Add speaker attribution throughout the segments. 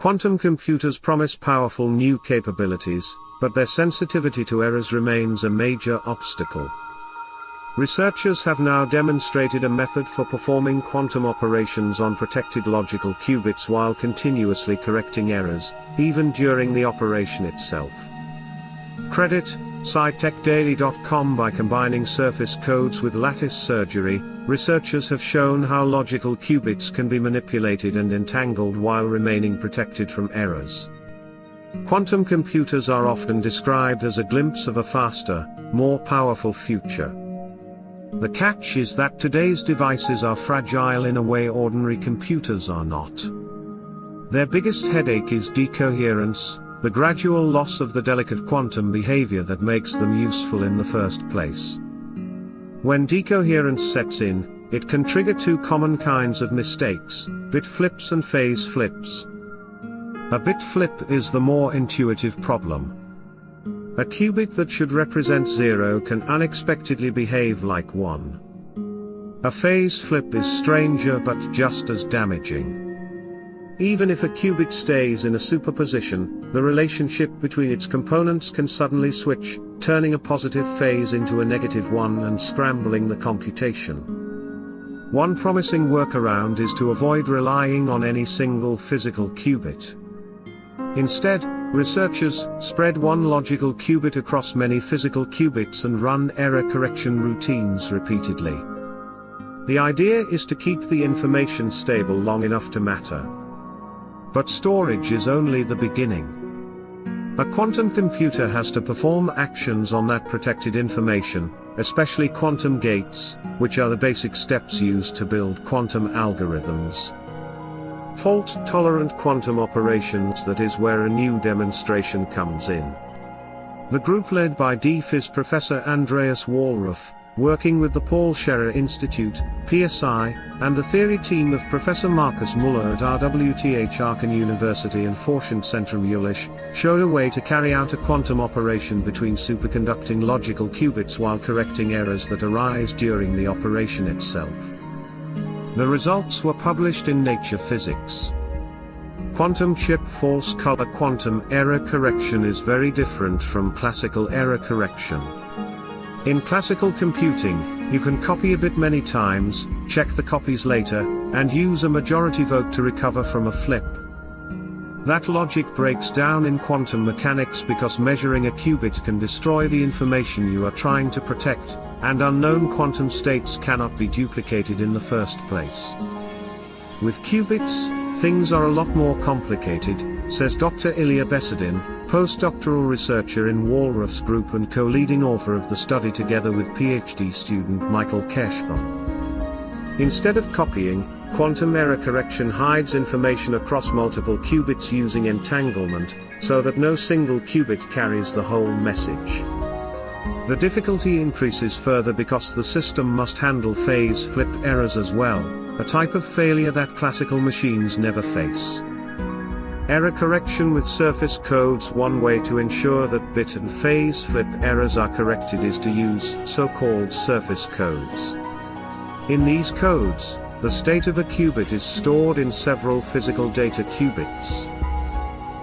Speaker 1: Quantum computers promise powerful new capabilities, but their sensitivity to errors remains a major obstacle. Researchers have now demonstrated a method for performing quantum operations on protected logical qubits while continuously correcting errors, even during the operation itself. Credit SciTechDaily.com. By combining surface codes with lattice surgery, researchers have shown how logical qubits can be manipulated and entangled while remaining protected from errors. Quantum computers are often described as a glimpse of a faster, more powerful future. The catch is that today's devices are fragile in a way ordinary computers are not. Their biggest headache is decoherence, the gradual loss of the delicate quantum behavior that makes them useful in the first place. When decoherence sets in, it can trigger two common kinds of mistakes: bit flips and phase flips. A bit flip is the more intuitive problem. A qubit that should represent 0 can unexpectedly behave like 1. A phase flip is stranger but just as damaging. Even if a qubit stays in a superposition, the relationship between its components can suddenly switch, turning a positive phase into a negative one and scrambling the computation. One promising workaround is to avoid relying on any single physical qubit. Instead, researchers spread one logical qubit across many physical qubits and run error correction routines repeatedly. The idea is to keep the information stable long enough to matter. But storage is only the beginning. A quantum computer has to perform actions on that protected information, especially quantum gates, which are the basic steps used to build quantum algorithms. Fault-tolerant quantum operations, that is where a new demonstration comes in. The group led by DPhys professor Andreas Wallraff, working with the Paul Scherrer Institute, PSI, and the theory team of Professor Markus Müller at RWTH Aachen University and Forschungszentrum Jülich, showed a way to carry out a quantum operation between superconducting logical qubits while correcting errors that arise during the operation itself. The results were published in Nature Physics. Quantum chip false color quantum error correction is very different from classical error correction. In classical computing, you can copy a bit many times, check the copies later, and use a majority vote to recover from a flip. That logic breaks down in quantum mechanics because measuring a qubit can destroy the information you are trying to protect, and unknown quantum states cannot be duplicated in the first place. With qubits, things are a lot more complicated, says Dr. Ilya Besedin, postdoctoral researcher in Wallraff's group and co-leading author of the study together with PhD student Michael Kerschbaum. Instead of copying, quantum error correction hides information across multiple qubits using entanglement, so that no single qubit carries the whole message. The difficulty increases further because the system must handle phase flip errors as well, a type of failure that classical machines never face. Error correction with surface codes. One way to ensure that bit and phase flip errors are corrected is to use so-called surface codes. In these codes, the state of a qubit is stored in several physical data qubits.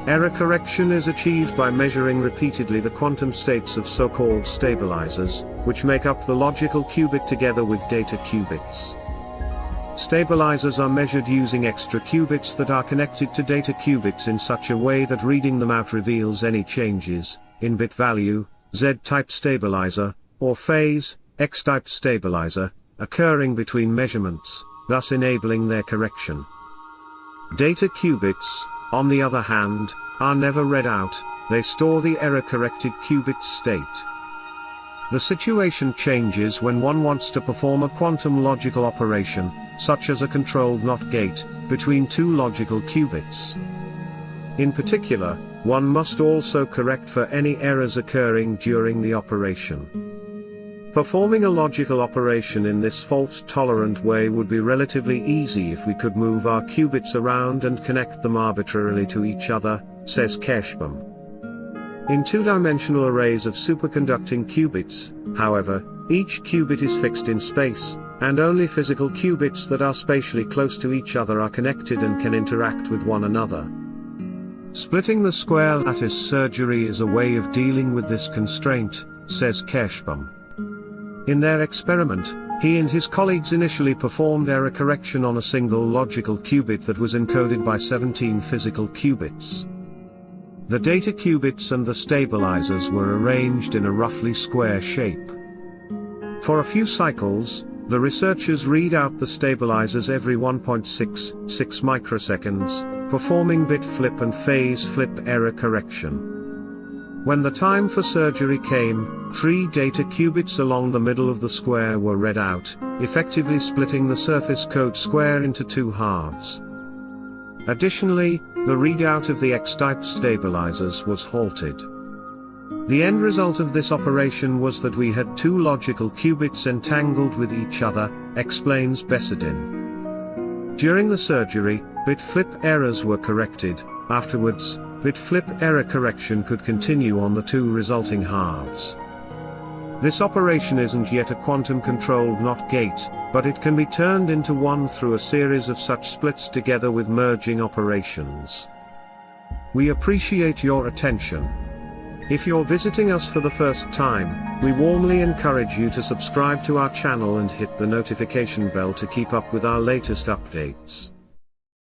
Speaker 1: Error correction is achieved by measuring repeatedly the quantum states of so-called stabilizers, which make up the logical qubit together with data qubits. Stabilizers are measured using extra qubits that are connected to data qubits in such a way that reading them out reveals any changes in bit value, Z-type stabilizer, or phase, X-type stabilizer, occurring between measurements, thus enabling their correction. Data qubits, on the other hand, are never read out, they store the error-corrected qubit state. The situation changes when one wants to perform a quantum logical operation, such as a controlled NOT gate, between two logical qubits. In particular, one must also correct for any errors occurring during the operation. Performing a logical operation in this fault-tolerant way would be relatively easy if we could move our qubits around and connect them arbitrarily to each other, says Kerschbaum. In two-dimensional arrays of superconducting qubits, however, each qubit is fixed in space, and only physical qubits that are spatially close to each other are connected and can interact with one another. Splitting the square lattice surgery is a way of dealing with this constraint, says Kirschbaum. In their experiment, he and his colleagues initially performed error correction on a single logical qubit that was encoded by 17 physical qubits. The data qubits and the stabilizers were arranged in a roughly square shape. For a few cycles, the researchers read out the stabilizers every 1.66 microseconds, performing bit flip and phase flip error correction. When the time for surgery came, 3 data qubits along the middle of the square were read out, effectively splitting the surface code square into 2 halves. Additionally, the readout of the X-type stabilizers was halted. The end result of this operation was that we had 2 logical qubits entangled with each other, explains Bessedin. During the surgery, bit flip errors were corrected. Afterwards, bit flip error correction could continue on the 2 resulting halves. This operation isn't yet a quantum-controlled NOT gate, but it can be turned into one through a series of such splits together with merging operations. We appreciate your attention. If you're visiting us for the first time, we warmly encourage you to subscribe to our channel and hit the notification bell to keep up with our latest updates.